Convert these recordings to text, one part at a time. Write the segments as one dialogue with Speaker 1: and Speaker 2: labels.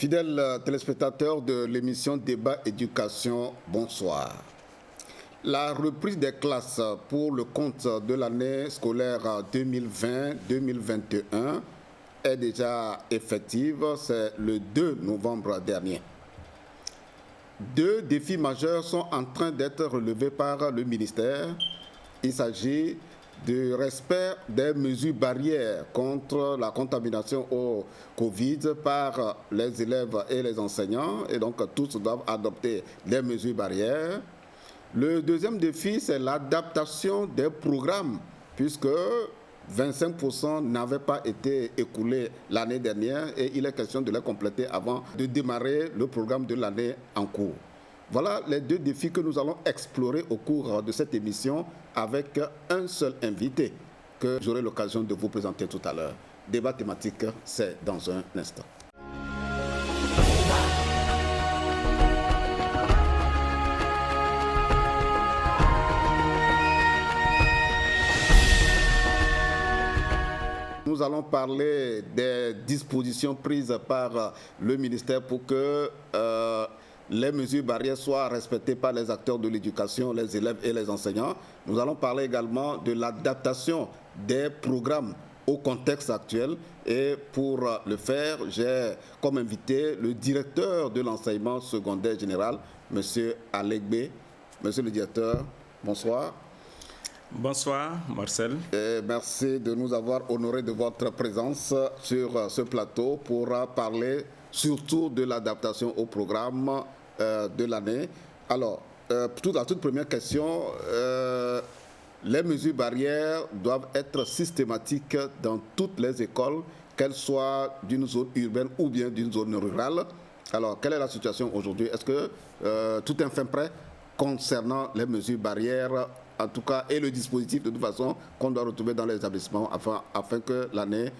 Speaker 1: Fidèles téléspectateurs de l'émission Débat Éducation, bonsoir. La reprise des classes pour le compte de l'année scolaire 2020-2021 est déjà effective, c'est le 2 novembre dernier. Deux défis majeurs sont en train d'être relevés par le ministère. Il s'agit du respect des mesures barrières contre la contamination au Covid par les élèves et les enseignants, et donc tous doivent adopter les mesures barrières. Le deuxième défi, c'est l'adaptation des programmes, puisque 25% n'avaient pas été écoulés l'année dernière et il est question de les compléter avant de démarrer le programme de l'année en cours. Voilà les deux défis que nous allons explorer au cours de cette émission avec un seul invité que j'aurai l'occasion de vous présenter tout à l'heure. Débat thématique, c'est dans un instant. Nous allons parler des dispositions prises par le ministère pour que les mesures barrières soient respectées par les acteurs de l'éducation, les élèves et les enseignants. Nous allons parler également de l'adaptation des programmes au contexte actuel. Et pour le faire, j'ai comme invité le directeur de l'enseignement secondaire général, M. Alegbe. Monsieur le directeur, bonsoir.
Speaker 2: Bonsoir Marcel.
Speaker 1: Et merci de nous avoir honoré de votre présence sur ce plateau pour parler surtout de l'adaptation au programme de l'année. Alors, la toute première question, les mesures barrières doivent être systématiques dans toutes les écoles, qu'elles soient d'une zone urbaine ou bien d'une zone rurale. Alors, quelle est la situation aujourd'hui? Est-ce que tout est fin prêt concernant les mesures barrières, en tout cas, et le dispositif de toute façon qu'on doit retrouver dans les établissements afin que l'année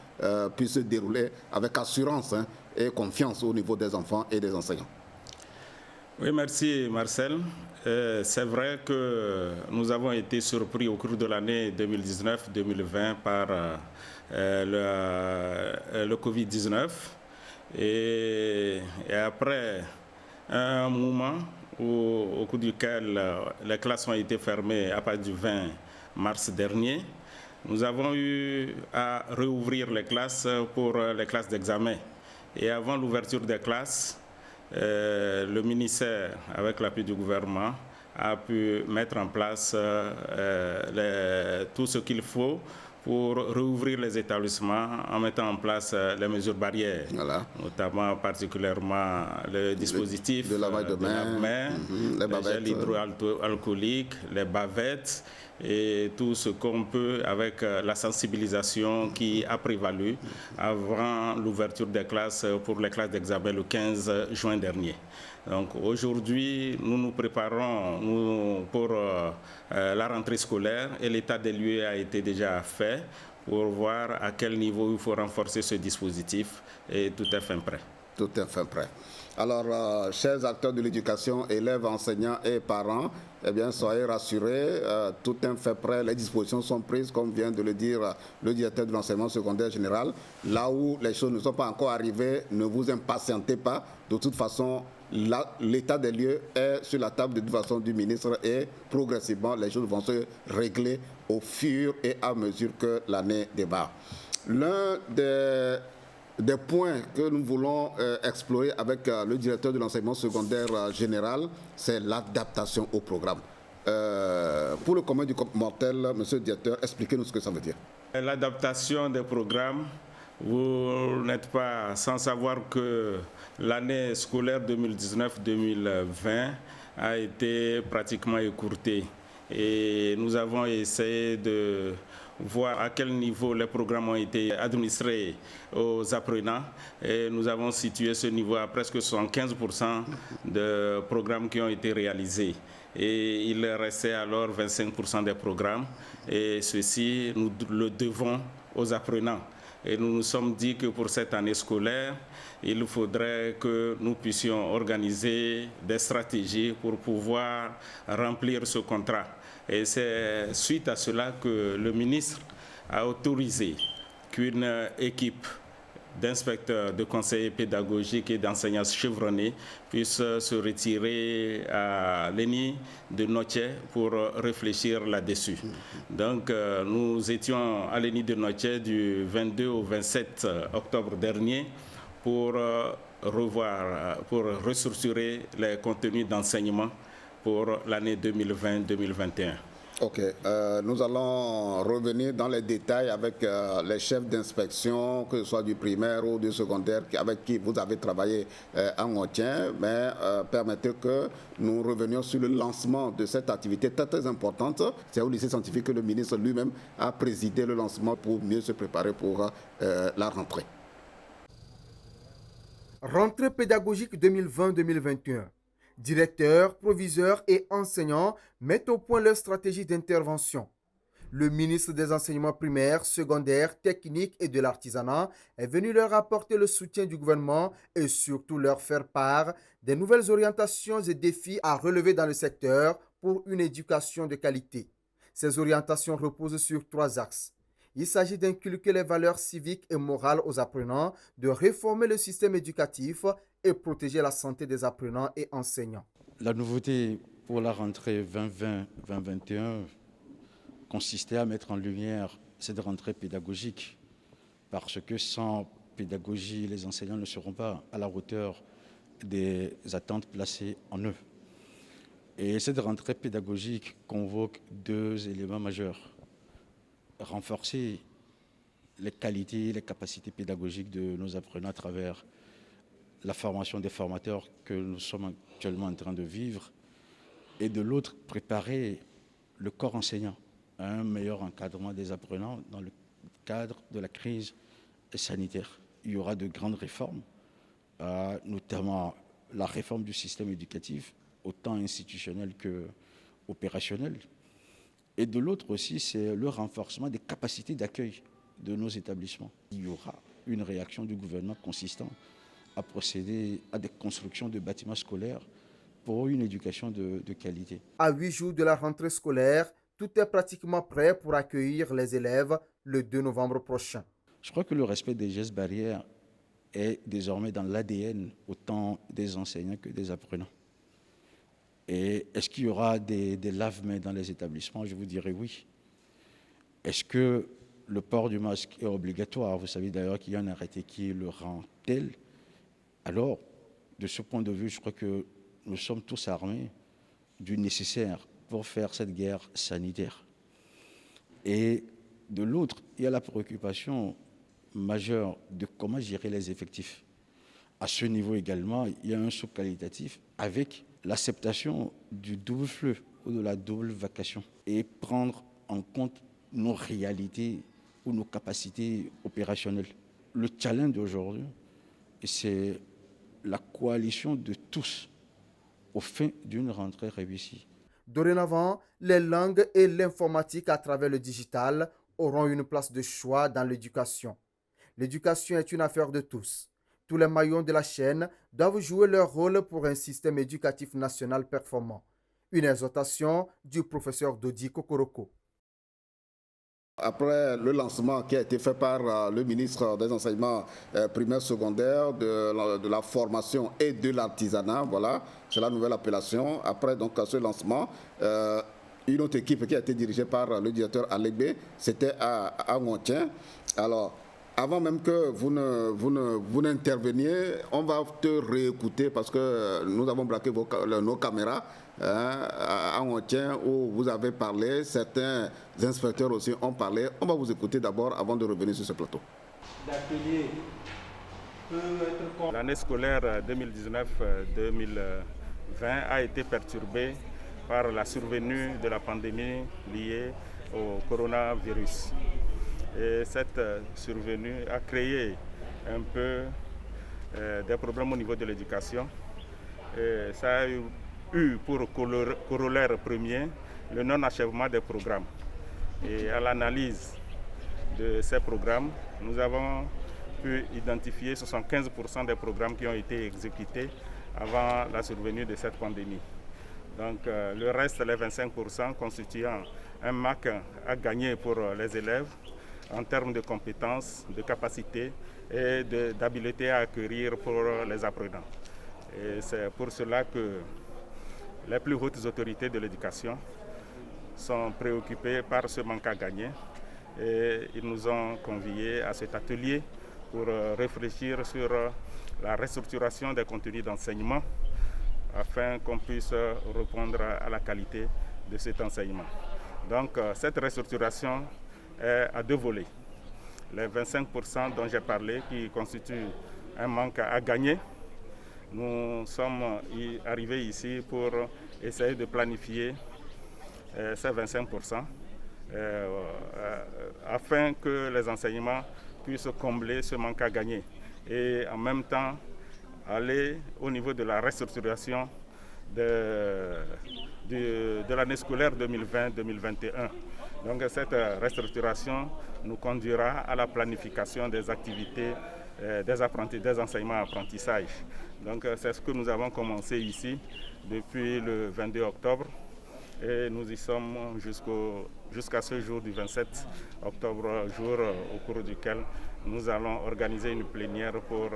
Speaker 1: puisse se dérouler avec assurance et confiance au niveau des enfants et des enseignants?
Speaker 2: Oui, merci Marcel. C'est vrai que nous avons été surpris au cours de l'année 2019-2020 par le Covid-19 et après un moment au cours duquel les classes ont été fermées à partir du 20 mars dernier, nous avons eu à réouvrir les classes pour les classes d'examen. Et avant l'ouverture des classes, le ministère, avec l'appui du gouvernement, a pu mettre en place tout ce qu'il faut pour rouvrir les établissements en mettant en place les mesures barrières, notamment particulièrement le dispositif
Speaker 1: de lavage de main,
Speaker 2: les gels hydroalcooliques, les bavettes et tout ce qu'on peut avec la sensibilisation qui a prévalu avant l'ouverture des classes pour les classes d'examen le 15 juin dernier. Donc aujourd'hui, nous nous préparons pour la rentrée scolaire et l'état des lieux a été déjà fait pour voir à quel niveau il faut renforcer ce dispositif et tout est fin prêt.
Speaker 1: Tout est fin prêt. Alors, chers acteurs de l'éducation, élèves, enseignants et parents, eh bien, soyez rassurés, tout est fait prêt, les dispositions sont prises, comme vient de le dire le directeur de l'enseignement secondaire général. Là où les choses ne sont pas encore arrivées, ne vous impatientez pas. De toute façon, l'état des lieux est sur la table de toute façon du ministre et progressivement, les choses vont se régler au fur et à mesure que l'année démarre. L'un des points que nous voulons explorer avec le directeur de l'enseignement secondaire général, c'est l'adaptation au programme. Pour le commun du mortel, monsieur le directeur, expliquez-nous ce que ça veut dire.
Speaker 2: L'adaptation des programmes, vous n'êtes pas sans savoir que l'année scolaire 2019-2020 a été pratiquement écourtée. Et nous avons essayé de voir à quel niveau les programmes ont été administrés aux apprenants. Et nous avons situé ce niveau à presque 75% de programmes qui ont été réalisés. Et il restait alors 25% des programmes. Et ceci, nous le devons aux apprenants. Et nous nous sommes dit que pour cette année scolaire, il faudrait que nous puissions organiser des stratégies pour pouvoir remplir ce contrat. Et c'est suite à cela que le ministre a autorisé qu'une équipe d'inspecteurs, de conseillers pédagogiques et d'enseignants chevronnés puissent se retirer à l'ENI de Noché pour réfléchir là-dessus. Donc, nous étions à l'ENI de Noché du 22 au 27 octobre dernier pour pour restructurer les contenus d'enseignement pour l'année 2020-2021.
Speaker 1: Ok, nous allons revenir dans les détails avec les chefs d'inspection, que ce soit du primaire ou du secondaire, avec qui vous avez travaillé en Otien, mais permettez que nous revenions sur le lancement de cette activité très, très importante. C'est au lycée scientifique que le ministre lui-même a présidé le lancement pour mieux se préparer pour la rentrée.
Speaker 3: Rentrée pédagogique 2020-2021. Directeurs, proviseurs et enseignants mettent au point leur stratégie d'intervention. Le ministre des Enseignements primaires, secondaires, techniques et de l'artisanat est venu leur apporter le soutien du gouvernement et surtout leur faire part des nouvelles orientations et défis à relever dans le secteur pour une éducation de qualité. Ces orientations reposent sur 3 axes. Il s'agit d'inculquer les valeurs civiques et morales aux apprenants, de réformer le système éducatif et protéger la santé des apprenants et enseignants.
Speaker 4: La nouveauté pour la rentrée 2020-2021 consistait à mettre en lumière cette rentrée pédagogique, parce que sans pédagogie, les enseignants ne seront pas à la hauteur des attentes placées en eux. Et cette rentrée pédagogique convoque 2 éléments majeurs. Renforcer les qualités et les capacités pédagogiques de nos apprenants à travers la formation des formateurs que nous sommes actuellement en train de vivre, et de l'autre, préparer le corps enseignant à un meilleur encadrement des apprenants dans le cadre de la crise sanitaire. Il y aura de grandes réformes, notamment la réforme du système éducatif, autant institutionnel qu'opérationnel. Et de l'autre aussi, c'est le renforcement des capacités d'accueil de nos établissements. Il y aura une réaction du gouvernement consistant à procéder à des constructions de bâtiments scolaires pour une éducation de qualité.
Speaker 3: À 8 jours de la rentrée scolaire, tout est pratiquement prêt pour accueillir les élèves le 2 novembre prochain.
Speaker 4: Je crois que le respect des gestes barrières est désormais dans l'ADN autant des enseignants que des apprenants. Et est-ce qu'il y aura des lave-mains dans les établissements? Je vous dirais oui. Est-ce que le port du masque est obligatoire? Vous savez d'ailleurs qu'il y a un arrêté qui le rend tel. Alors, de ce point de vue, je crois que nous sommes tous armés du nécessaire pour faire cette guerre sanitaire. Et de l'autre, il y a la préoccupation majeure de comment gérer les effectifs. À ce niveau également, il y a un saut qualitatif avec l'acceptation du double fleu ou de la double vacation et prendre en compte nos réalités ou nos capacités opérationnelles. Le challenge d'aujourd'hui, c'est la coalition de tous au fin d'une rentrée réussie.
Speaker 3: Dorénavant, les langues et l'informatique à travers le digital auront une place de choix dans l'éducation. L'éducation est une affaire de tous. Tous les maillons de la chaîne doivent jouer leur rôle pour un système éducatif national performant. Une exhortation du professeur Dodi Kokoroko.
Speaker 1: Après le lancement qui a été fait par le ministre des Enseignements primaires secondaires, de la formation et de l'artisanat, voilà, c'est la nouvelle appellation. Après donc ce lancement, une autre équipe qui a été dirigée par le directeur Alébé, c'était à Montien. Alors, avant même que vous n'interveniez, on va te réécouter parce que nous avons braqué nos caméras à Montien où vous avez parlé, certains inspecteurs aussi ont parlé. On va vous écouter d'abord avant de revenir sur ce plateau.
Speaker 2: L'année scolaire 2019-2020 a été perturbée par la survenue de la pandémie liée au coronavirus. Et cette survenue a créé un peu des problèmes au niveau de l'éducation. Et ça a eu pour corollaire premier le non-achèvement des programmes. Et à l'analyse de ces programmes, nous avons pu identifier 75% des programmes qui ont été exécutés avant la survenue de cette pandémie. Donc le reste, les 25% constituant un manque à gagner pour les élèves, en termes de compétences, de capacités et d'habileté à acquérir pour les apprenants. Et c'est pour cela que les plus hautes autorités de l'éducation sont préoccupées par ce manque à gagner et ils nous ont conviés à cet atelier pour réfléchir sur la restructuration des contenus d'enseignement afin qu'on puisse répondre à la qualité de cet enseignement. Donc cette restructuration est à deux volets. Les 25% dont j'ai parlé qui constituent un manque à gagner, nous sommes arrivés ici pour essayer de planifier ces 25% afin que les enseignements puissent combler ce manque à gagner et en même temps aller au niveau de la restructuration de l'année scolaire 2020-2021. Donc cette restructuration nous conduira à la planification des activités des enseignements apprentissage. Donc c'est ce que nous avons commencé ici depuis le 22 octobre et nous y sommes jusqu'à ce jour du 27 octobre, jour au cours duquel nous allons organiser une plénière pour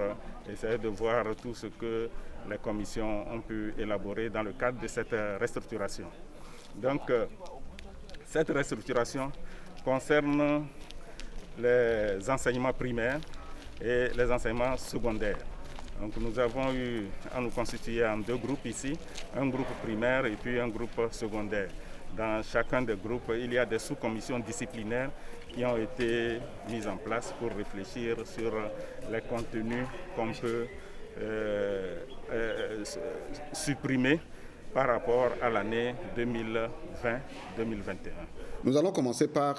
Speaker 2: essayer de voir tout ce que les commissions ont pu élaborer dans le cadre de cette restructuration. Donc cette restructuration concerne les enseignements primaires et les enseignements secondaires. Donc nous avons eu à nous constituer en deux groupes ici, un groupe primaire et puis un groupe secondaire. Dans chacun des groupes, il y a des sous-commissions disciplinaires qui ont été mises en place pour réfléchir sur les contenus qu'on peut supprimer par rapport à l'année 2020-2021.
Speaker 1: Nous allons commencer par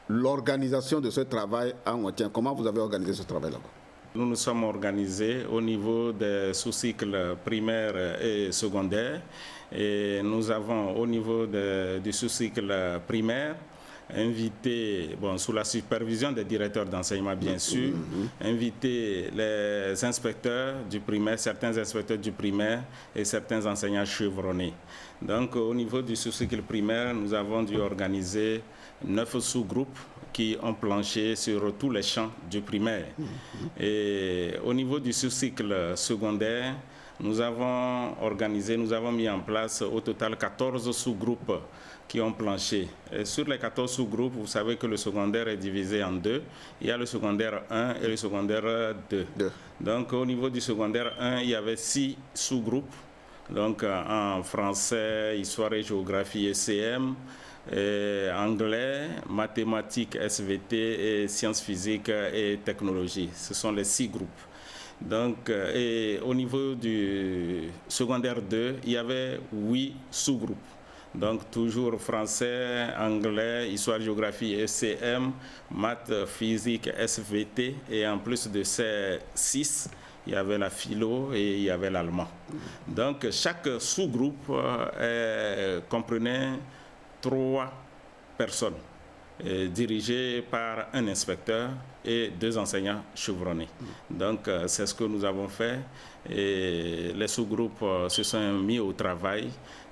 Speaker 1: l'organisation de ce travail à Ouentien. Comment vous avez organisé ce travail là-bas?
Speaker 2: Nous nous sommes organisés au niveau des sous-cycles primaires et secondaires. Et nous avons au niveau du sous-cycle primaire invité, sous la supervision des directeurs d'enseignement bien sûr, invité les inspecteurs du primaire, certains inspecteurs du primaire et certains enseignants chevronnés. Donc au niveau du sous-cycle primaire, nous avons dû organiser 9 sous-groupes qui ont planché sur tous les champs du primaire. Et au niveau du sous-cycle secondaire, nous avons mis en place au total 14 sous-groupes qui ont planché. Et sur les 14 sous-groupes, vous savez que le secondaire est divisé en deux. Il y a le secondaire 1 et le secondaire 2. Donc au niveau du secondaire 1, il y avait 6 sous-groupes. Donc en français, histoire et géographie ECM, anglais, mathématiques SVT et sciences physiques et technologie. Ce sont les 6 groupes. Donc, et au niveau du secondaire 2, il y avait 8 sous-groupes. Donc, toujours français, anglais, histoire, géographie, ECM, maths, physique, SVT. Et en plus de ces 6, il y avait la philo et il y avait l'allemand. Donc, chaque sous-groupe comprenait 3 personnes dirigées par un inspecteur et 2 enseignants chevronnés. Donc, c'est ce que nous avons fait. Et les sous-groupes se sont mis au travail.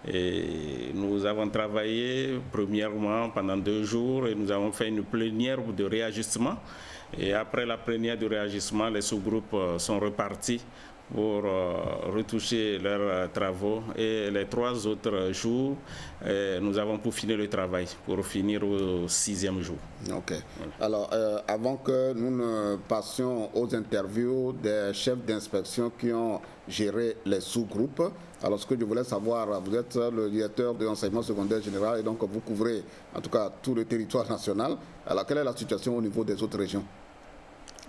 Speaker 2: Et nous avons travaillé premièrement pendant 2 jours et nous avons fait une plénière de réajustement. Et après la plénière de réajustement, les sous-groupes sont repartis pour retoucher leurs travaux. Et les 3 autres jours, nous avons peaufiné le travail pour finir au 6e jour.
Speaker 1: Ok. Alors, avant que nous ne passions aux interviews des chefs d'inspection qui ont géré les sous-groupes, alors ce que je voulais savoir, vous êtes le directeur de l'enseignement secondaire général et donc vous couvrez en tout cas tout le territoire national. Alors, quelle est la situation au niveau des autres régions ?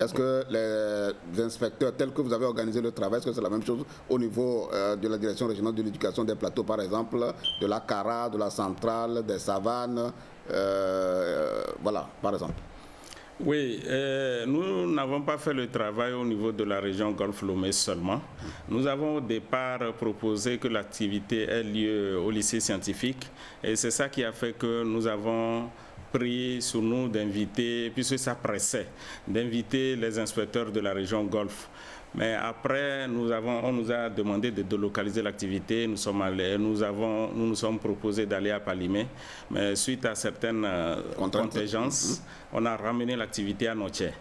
Speaker 1: Est-ce que les inspecteurs, tels que vous avez organisé le travail, est-ce que c'est la même chose au niveau de la direction régionale de l'éducation des plateaux, par exemple, de la CARA, de la centrale, des savanes, voilà, par exemple?
Speaker 2: Oui, nous n'avons pas fait le travail au niveau de la région Golfe-Lomé seulement. Nous avons au départ proposé que l'activité ait lieu au lycée scientifique et c'est ça qui a fait que nous avons pris sur nous d'inviter, puisque ça pressait, d'inviter les inspecteurs de la région Golfe Mais après, on nous a demandé de délocaliser l'activité. Nous nous sommes proposés d'aller à Palimé. Mais suite à certaines contingences, on a ramené l'activité à Noché.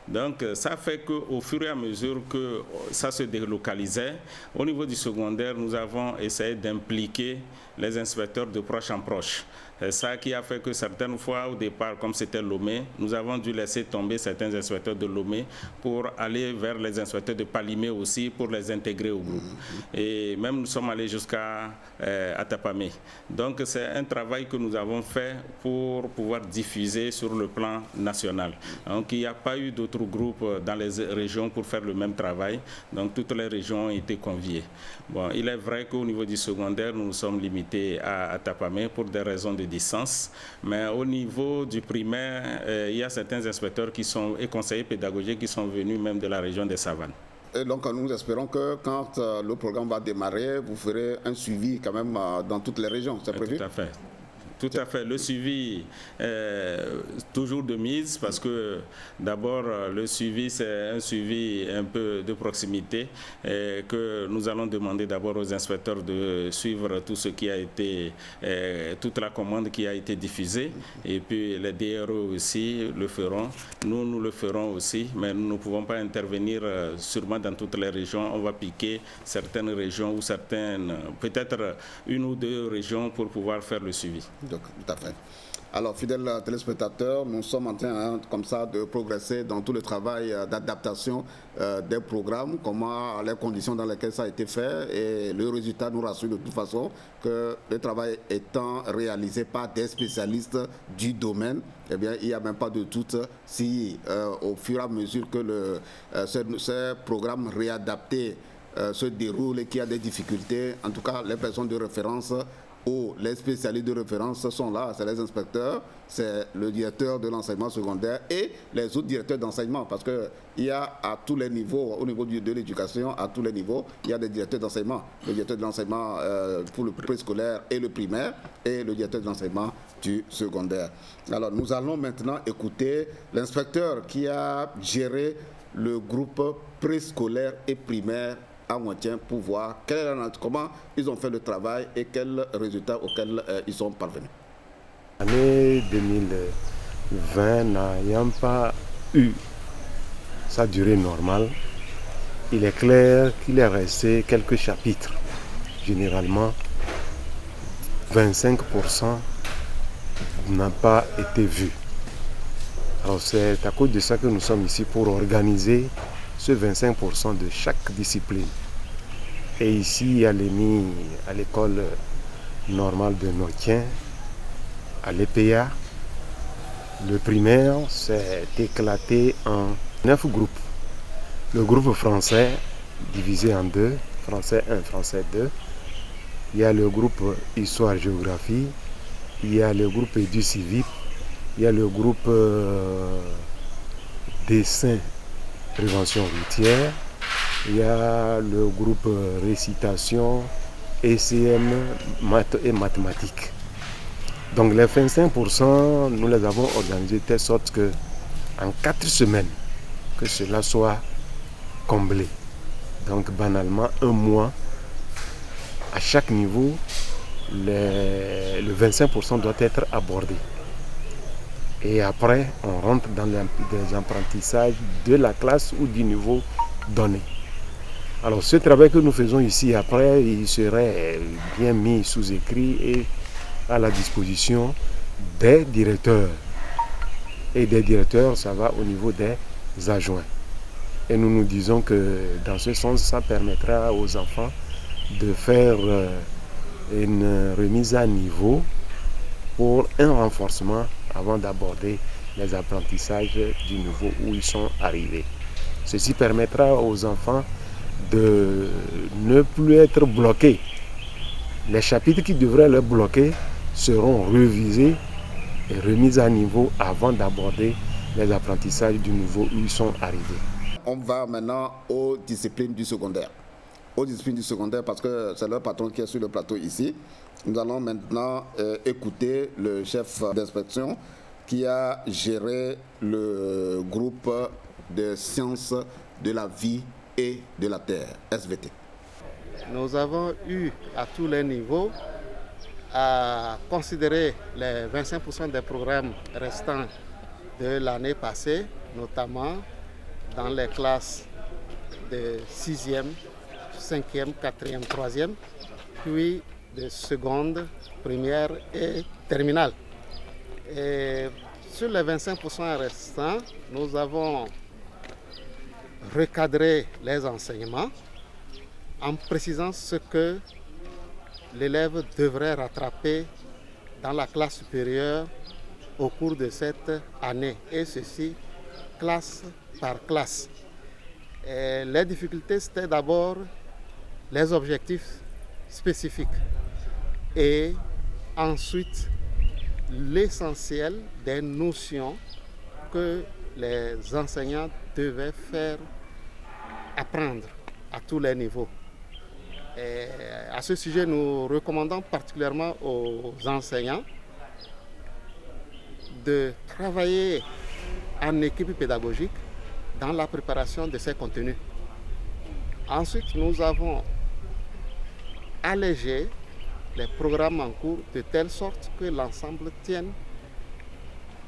Speaker 2: Donc ça fait qu'au fur et à mesure que ça se délocalisait, au niveau du secondaire, nous avons essayé d'impliquer les inspecteurs de proche en proche. C'est ça qui a fait que certaines fois, au départ, comme c'était Lomé, nous avons dû laisser tomber certains inspecteurs de Lomé pour aller vers les inspecteurs de Palimé aussi, pour les intégrer au groupe. Et même nous sommes allés jusqu'à Atapamé. Donc c'est un travail que nous avons fait pour pouvoir diffuser sur le plan national. Donc il n'y a pas eu d'autres groupes dans les régions pour faire le même travail. Donc toutes les régions ont été conviées. Bon, il est vrai qu'au niveau du secondaire, nous nous sommes limités à Atapamé pour des raisons de distance, mais au niveau du primaire, il y a certains inspecteurs et conseillers pédagogiques qui sont venus même de la région des Savanes.
Speaker 1: Et donc nous espérons que quand le programme va démarrer, vous ferez un suivi quand même dans toutes les régions, c'est prévu?
Speaker 2: Tout à fait. Tout à fait. Le suivi est toujours de mise parce que d'abord le suivi c'est un suivi un peu de proximité et que nous allons demander d'abord aux inspecteurs de suivre tout ce qui a été, toute la commande qui a été diffusée et puis les DRO aussi le feront. Nous le ferons aussi, mais nous ne pouvons pas intervenir sûrement dans toutes les régions. On va piquer certaines régions ou certaines, peut-être une ou deux régions pour pouvoir faire le suivi.
Speaker 1: Donc, tout à fait. Alors, fidèles téléspectateurs, nous sommes en train comme ça de progresser dans tout le travail d'adaptation des programmes, comment les conditions dans lesquelles ça a été fait et le résultat nous rassure de toute façon que le travail étant réalisé par des spécialistes du domaine, eh bien, il n'y a même pas de doute si au fur et à mesure que ce programme réadapté se déroule et qu'il y a des difficultés, en tout cas les personnes de référence où les spécialistes de référence sont là, c'est les inspecteurs, c'est le directeur de l'enseignement secondaire et les autres directeurs d'enseignement, parce qu'il y a à tous les niveaux, au niveau de l'éducation, à tous les niveaux, il y a des directeurs d'enseignement. Le directeur de l'enseignement pour le préscolaire et le primaire et le directeur de l'enseignement du secondaire. Alors nous allons maintenant écouter l'inspecteur qui a géré le groupe préscolaire et primaire à Montien pour voir comment ils ont fait le travail et quels résultats auxquels ils sont parvenus.
Speaker 5: L'année 2020 n'ayant pas eu sa durée normale, il est clair qu'il est resté quelques chapitres. Généralement, 25% n'a pas été vu. Alors c'est à cause de ça que nous sommes ici pour organiser ce 25% de chaque discipline. Et ici, à l'ENI, à l'école normale de Notien, à l'EPA, le primaire s'est éclaté en 9 groupes. Le groupe français, divisé en deux, français 1, français 2. Il y a le groupe histoire-géographie, il y a le groupe édu-civique, il y a le groupe dessin prévention routière, il y a le groupe récitation, ECM, maths et mathématiques. Donc les 25%, nous les avons organisés de telle sorte que en 4 semaines, que cela soit comblé. Donc banalement, un mois, à chaque niveau, le 25% doit être abordé. Et après, on rentre dans les apprentissages de la classe ou du niveau donné. Alors ce travail que nous faisons ici, après, il serait bien mis sous écrit et à la disposition des directeurs. Et des directeurs, ça va au niveau des adjoints. Et nous nous disons que dans ce sens, ça permettra aux enfants de faire une remise à niveau pour un renforcement avant d'aborder les apprentissages du niveau où ils sont arrivés. Ceci permettra aux enfants de ne plus être bloqués. Les chapitres qui devraient les bloquer seront révisés et remis à niveau avant d'aborder les apprentissages du niveau où ils sont arrivés.
Speaker 1: On va maintenant aux disciplines du secondaire. Aux disciplines du secondaire, parce que c'est leur patron qui est sur le plateau ici. Nous allons maintenant écouter le chef d'inspection qui a géré le groupe de sciences de la vie et de la terre, SVT.
Speaker 6: Nous avons eu à tous les niveaux à considérer les 25% des programmes restants de l'année passée, notamment dans les classes de 6e, 5e, 4e, 3e, puis de seconde, première et terminale. Et sur les 25% restants, nous avons recadré les enseignements en précisant ce que l'élève devrait rattraper dans la classe supérieure au cours de cette année, et ceci classe par classe. Et les difficultés, c'était d'abord les objectifs spécifiques et ensuite l'essentiel des notions que les enseignants devaient faire apprendre à tous les niveaux. Et à ce sujet, nous recommandons particulièrement aux enseignants de travailler en équipe pédagogique dans la préparation de ces contenus. Ensuite, nous avons allégé les programmes en cours de telle sorte que l'ensemble tienne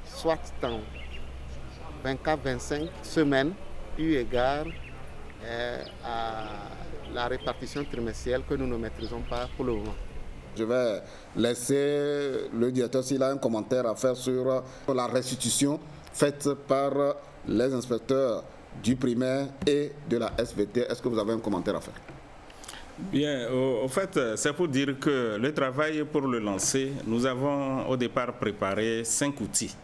Speaker 6: soit dans 24-25 semaines, eu égard à la répartition trimestrielle que nous ne maîtrisons pas pour le moment.
Speaker 1: Je vais laisser le directeur s'il a un commentaire à faire sur la restitution faite par les inspecteurs du primaire et de la SVT. Est-ce que vous avez un commentaire à faire?
Speaker 2: Bien, au fait, c'est pour dire que le travail pour le lancer, nous avons au départ préparé 5 outils.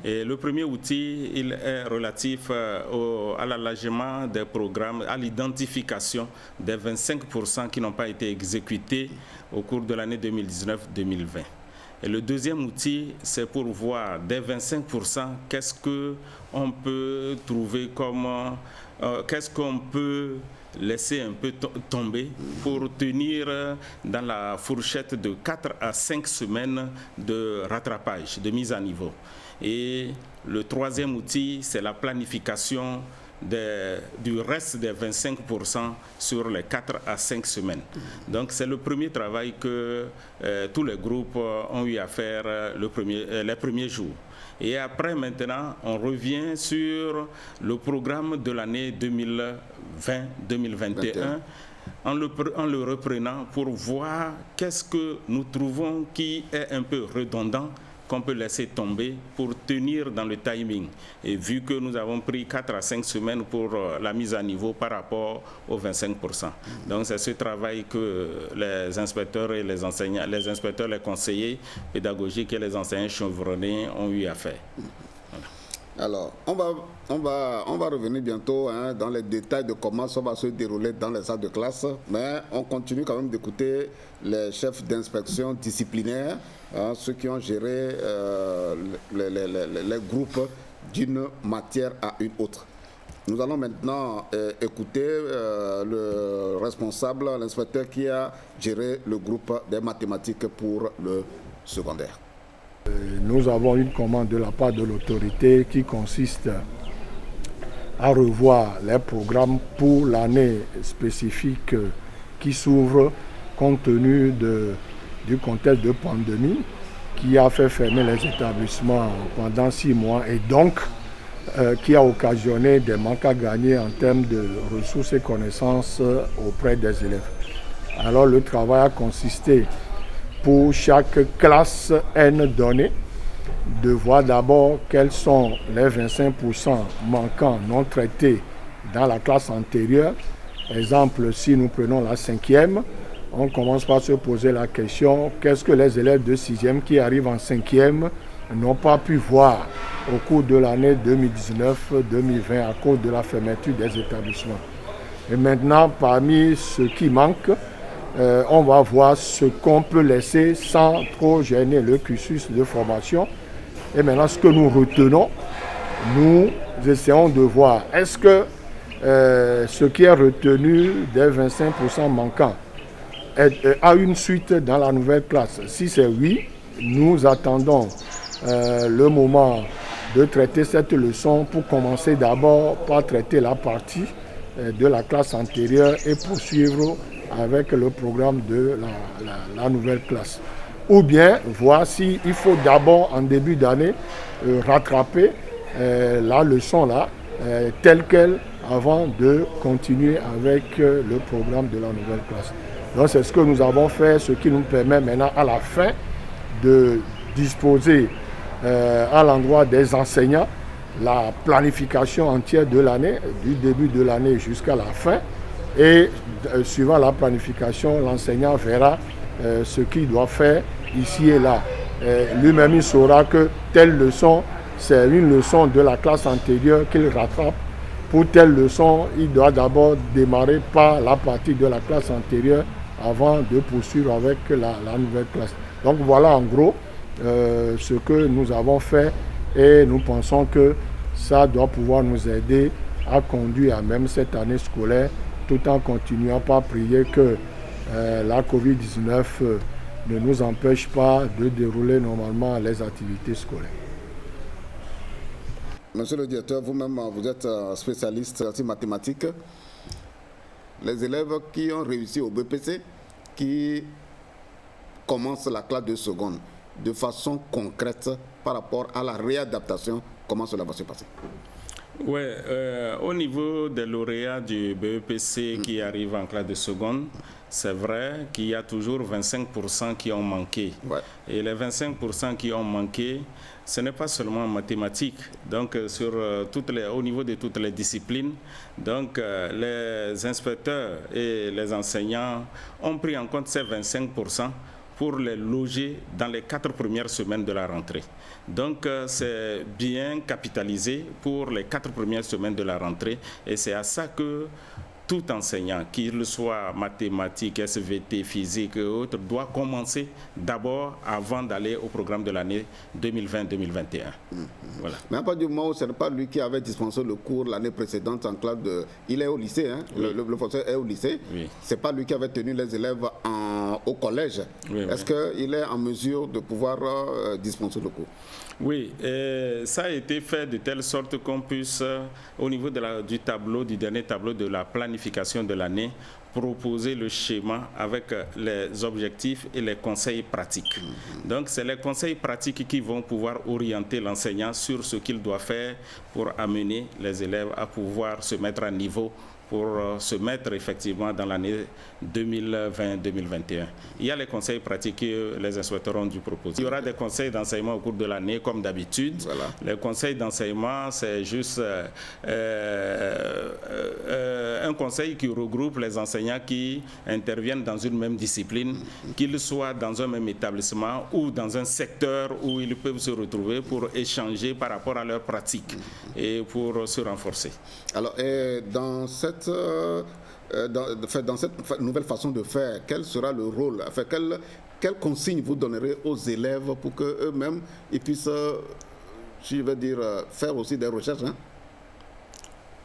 Speaker 2: Et le premier outil, il est relatif à l'allègement des programmes, à l'identification des 25% qui n'ont pas été exécutés au cours de l'année 2019-2020. Et le deuxième outil, c'est pour voir des 25%, qu'est-ce qu'on peut trouver comme, qu'est-ce qu'on peut laisser un peu tomber pour tenir dans la fourchette de 4 à 5 semaines de rattrapage, de mise à niveau. Et le troisième outil, c'est la planification du reste des 25% sur les 4 à 5 semaines. Donc c'est le premier travail que tous les groupes ont eu à faire les premiers jours. Et après, maintenant, on revient sur le programme de l'année 2020-2021 en le reprenant pour voir qu'est-ce que nous trouvons qui est un peu redondant, qu'on peut laisser tomber pour tenir dans le timing. Et vu que nous avons pris 4 à 5 semaines pour la mise à niveau par rapport aux 25%. Donc c'est ce travail que les inspecteurs et les enseignants, les inspecteurs, les conseillers pédagogiques et les enseignants chevronnés ont eu à faire. Voilà.
Speaker 1: Alors, on va revenir bientôt dans les détails de comment ça va se dérouler dans les salles de classe, mais on continue quand même d'écouter les chefs d'inspection disciplinaire, ceux qui ont géré les groupes d'une matière à une autre. Nous allons maintenant écouter le responsable, l'inspecteur qui a géré le groupe des mathématiques pour le secondaire.
Speaker 7: Nous avons une commande de la part de l'autorité qui consiste à revoir les programmes pour l'année spécifique qui s'ouvre compte tenu du contexte de pandémie qui a fait fermer les établissements pendant 6 mois et donc qui a occasionné des manques à gagner en termes de ressources et connaissances auprès des élèves. Alors le travail a consisté pour chaque classe N donnée, de voir d'abord quels sont les 25% manquants non traités dans la classe antérieure. Exemple, si nous prenons la 5e, on commence par se poser la question, qu'est-ce que les élèves de 6e qui arrivent en 5e n'ont pas pu voir au cours de l'année 2019-2020 à cause de la fermeture des établissements. Et maintenant, parmi ce qui manque, on va voir ce qu'on peut laisser sans trop gêner le cursus de formation. Et maintenant, ce que nous retenons, nous essayons de voir est-ce que ce qui est retenu des 25% manquants a une suite dans la nouvelle classe. Si c'est oui, nous attendons le moment de traiter cette leçon pour commencer d'abord par traiter la partie de la classe antérieure et poursuivre avec le programme de la nouvelle classe. Ou bien voir s'il faut d'abord en début d'année rattraper la leçon là, telle qu'elle, avant de continuer avec le programme de la nouvelle classe. Donc c'est ce que nous avons fait, ce qui nous permet maintenant à la fin de disposer à l'endroit des enseignants la planification entière de l'année, du début de l'année jusqu'à la fin. Et suivant la planification, l'enseignant verra ce qu'il doit faire ici et là. Lui-même, il saura que telle leçon, c'est une leçon de la classe antérieure qu'il rattrape. Pour telle leçon, il doit d'abord démarrer par la partie de la classe antérieure avant de poursuivre avec la nouvelle classe. Donc voilà en gros ce que nous avons fait et nous pensons que ça doit pouvoir nous aider à conduire à même cette année scolaire tout en continuant par prier que la COVID-19 ne nous empêche pas de dérouler normalement les activités scolaires.
Speaker 1: Monsieur le directeur, vous-même, vous êtes spécialiste en mathématiques. Les élèves qui ont réussi au BPC, qui commencent la classe de seconde, de façon concrète par rapport à la réadaptation, comment cela va se passer?
Speaker 2: Oui, au niveau des lauréats du BEPC qui arrivent en classe de seconde, c'est vrai qu'il y a toujours 25% qui ont manqué. Ouais. Et les 25% qui ont manqué, ce n'est pas seulement en mathématiques, donc au niveau de toutes les disciplines. Donc les inspecteurs et les enseignants ont pris en compte ces 25% pour les loger dans les 4 premières semaines de la rentrée. Donc c'est bien capitalisé pour les 4 premières semaines de la rentrée et c'est à ça que tout enseignant, qu'il soit mathématiques, SVT, physique et autres, doit commencer d'abord avant d'aller au programme de l'année 2020-2021. Voilà. Mais à partir du moment où ce n'est pas lui qui avait dispensé le cours l'année précédente en classe de... Il est au lycée, hein? Oui. Le professeur est au lycée. Oui. Ce n'est pas lui qui avait tenu les élèves au collège. Oui, est-ce qu'il est en mesure de pouvoir dispenser le cours? Oui, ça a été fait de telle sorte qu'on puisse, au niveau du dernier tableau de la planification de l'année, proposer le schéma avec les objectifs et les conseils pratiques. Donc, c'est les conseils pratiques qui vont pouvoir orienter l'enseignant sur ce qu'il doit faire pour amener les élèves à pouvoir se mettre à niveau pour se mettre effectivement dans l'année 2020-2021. Il y a les conseils pratiques que les inspecteurs ont dû proposer. Il y aura des conseils d'enseignement au cours de l'année, comme d'habitude. Voilà. Les conseils d'enseignement, c'est juste un conseil qui regroupe les enseignants qui interviennent dans une même discipline, qu'ils soient dans un même établissement ou dans un secteur où ils peuvent se retrouver pour échanger par rapport à leurs pratiques et pour se renforcer. Alors, dans cette nouvelle façon de faire, quel sera le rôle, enfin, quelle consigne vous donnerez aux élèves pour qu'eux-mêmes puissent, je vais dire, faire aussi des recherches, hein?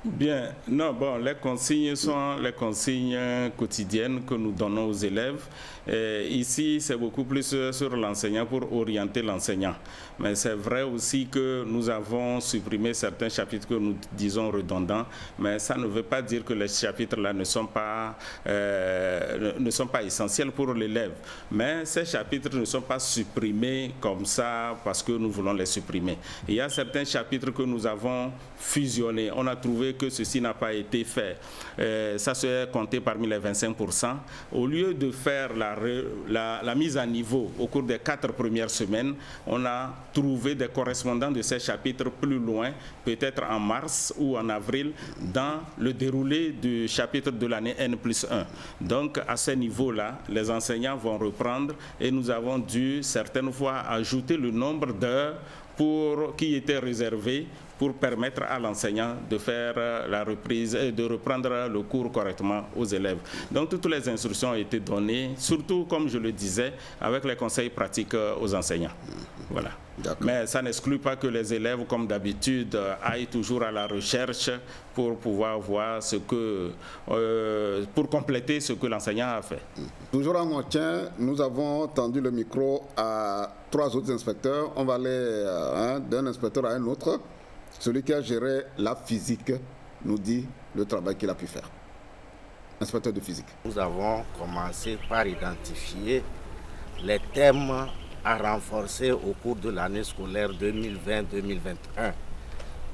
Speaker 2: Bien, non, bon, les consignes sont les consignes quotidiennes que nous donnons aux élèves. Et ici, c'est beaucoup plus sur l'enseignant pour orienter l'enseignant. Mais c'est vrai aussi que nous avons supprimé certains chapitres que nous disons redondants, mais ça ne veut pas dire que les chapitres-là ne sont pas essentiels pour l'élève. Mais ces chapitres ne sont pas supprimés comme ça parce que nous voulons les supprimer. Il y a certains chapitres que nous avons fusionnés. On a trouvé que ceci n'a pas été fait. Ça serait compté parmi les 25%. Au lieu de faire la mise à niveau au cours des 4 premières semaines, on a trouvé des correspondants de ces chapitres plus loin, peut-être en mars ou en avril, dans le déroulé du chapitre de l'année N+1. Donc, à ce niveau-là, les enseignants vont reprendre et nous avons dû certaines fois ajouter le nombre d'heures qui était réservé pour permettre à l'enseignant de faire la reprise et de reprendre le cours correctement aux élèves. Donc toutes les instructions ont été données, surtout comme je le disais, avec les conseils pratiques aux enseignants. Voilà. Mais ça n'exclut pas que les élèves, comme d'habitude, aillent toujours à la recherche pour pouvoir voir pour compléter ce que l'enseignant a fait. Toujours en entretien, nous avons tendu le micro à 3 autres inspecteurs. On va aller d'un inspecteur à un autre. Celui qui a géré la physique
Speaker 1: nous dit le travail qu'il a pu faire. Inspecteur de physique.
Speaker 8: Nous avons commencé par identifier les thèmes à renforcer au cours de l'année scolaire 2020-2021.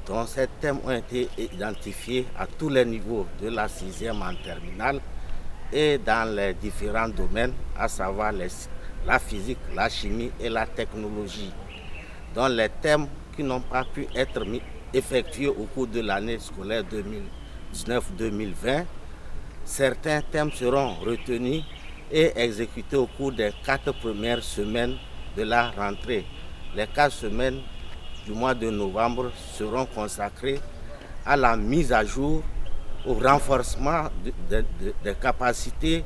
Speaker 8: Donc ces thèmes ont été identifiés à tous les niveaux de la 6e en terminale et dans les différents domaines, à savoir la physique, la chimie et la technologie. Donc les thèmes qui n'ont pas pu être effectués au cours de l'année scolaire 2019-2020, certains thèmes seront retenus et exécutés au cours des 4 premières semaines de la rentrée. Les 4 semaines du mois de novembre seront consacrées à la mise à jour, au renforcement des capacités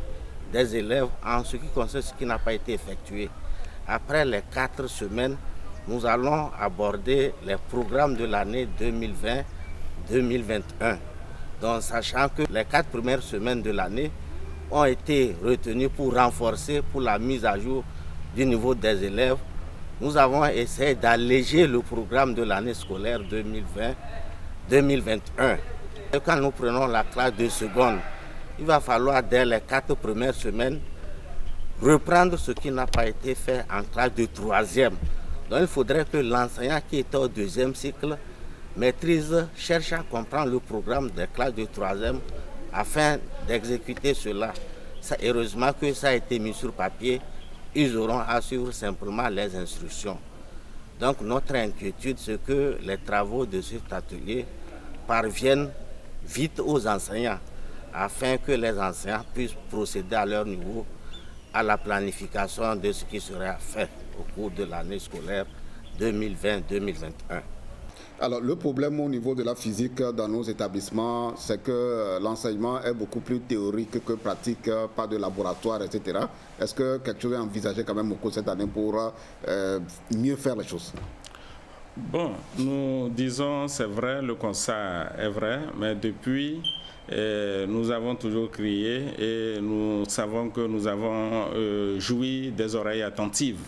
Speaker 8: des élèves en ce qui concerne ce qui n'a pas été effectué. Après les 4 semaines, nous allons aborder les programmes de l'année 2020-2021. Donc, sachant que les 4 premières semaines de l'année ont été retenues pour renforcer, pour la mise à jour du niveau des élèves, nous avons essayé d'alléger le programme de l'année scolaire 2020-2021. Et quand nous prenons la classe de seconde, il va falloir dès les 4 premières semaines reprendre ce qui n'a pas été fait en classe de 3e. Donc il faudrait que l'enseignant qui était au 2e cycle maîtrise, cherche à comprendre le programme des classes de 3e afin d'exécuter cela. Heureusement que ça a été mis sur papier. Ils auront à suivre simplement les instructions. Donc notre inquiétude, c'est que les travaux de cet atelier parviennent vite aux enseignants, afin que les enseignants puissent procéder à leur niveau à la planification de ce qui serait fait au cours de l'année scolaire 2020-2021.
Speaker 1: Alors, le problème au niveau de la physique dans nos établissements, c'est que l'enseignement est beaucoup plus théorique que pratique, pas de laboratoire, etc. Est-ce que quelque chose est envisagé quand même au cours de cette année pour mieux faire les choses?
Speaker 2: Bon, nous disons, c'est vrai, le constat est vrai, mais depuis, nous avons toujours crié et nous savons que nous avons joui des oreilles attentives.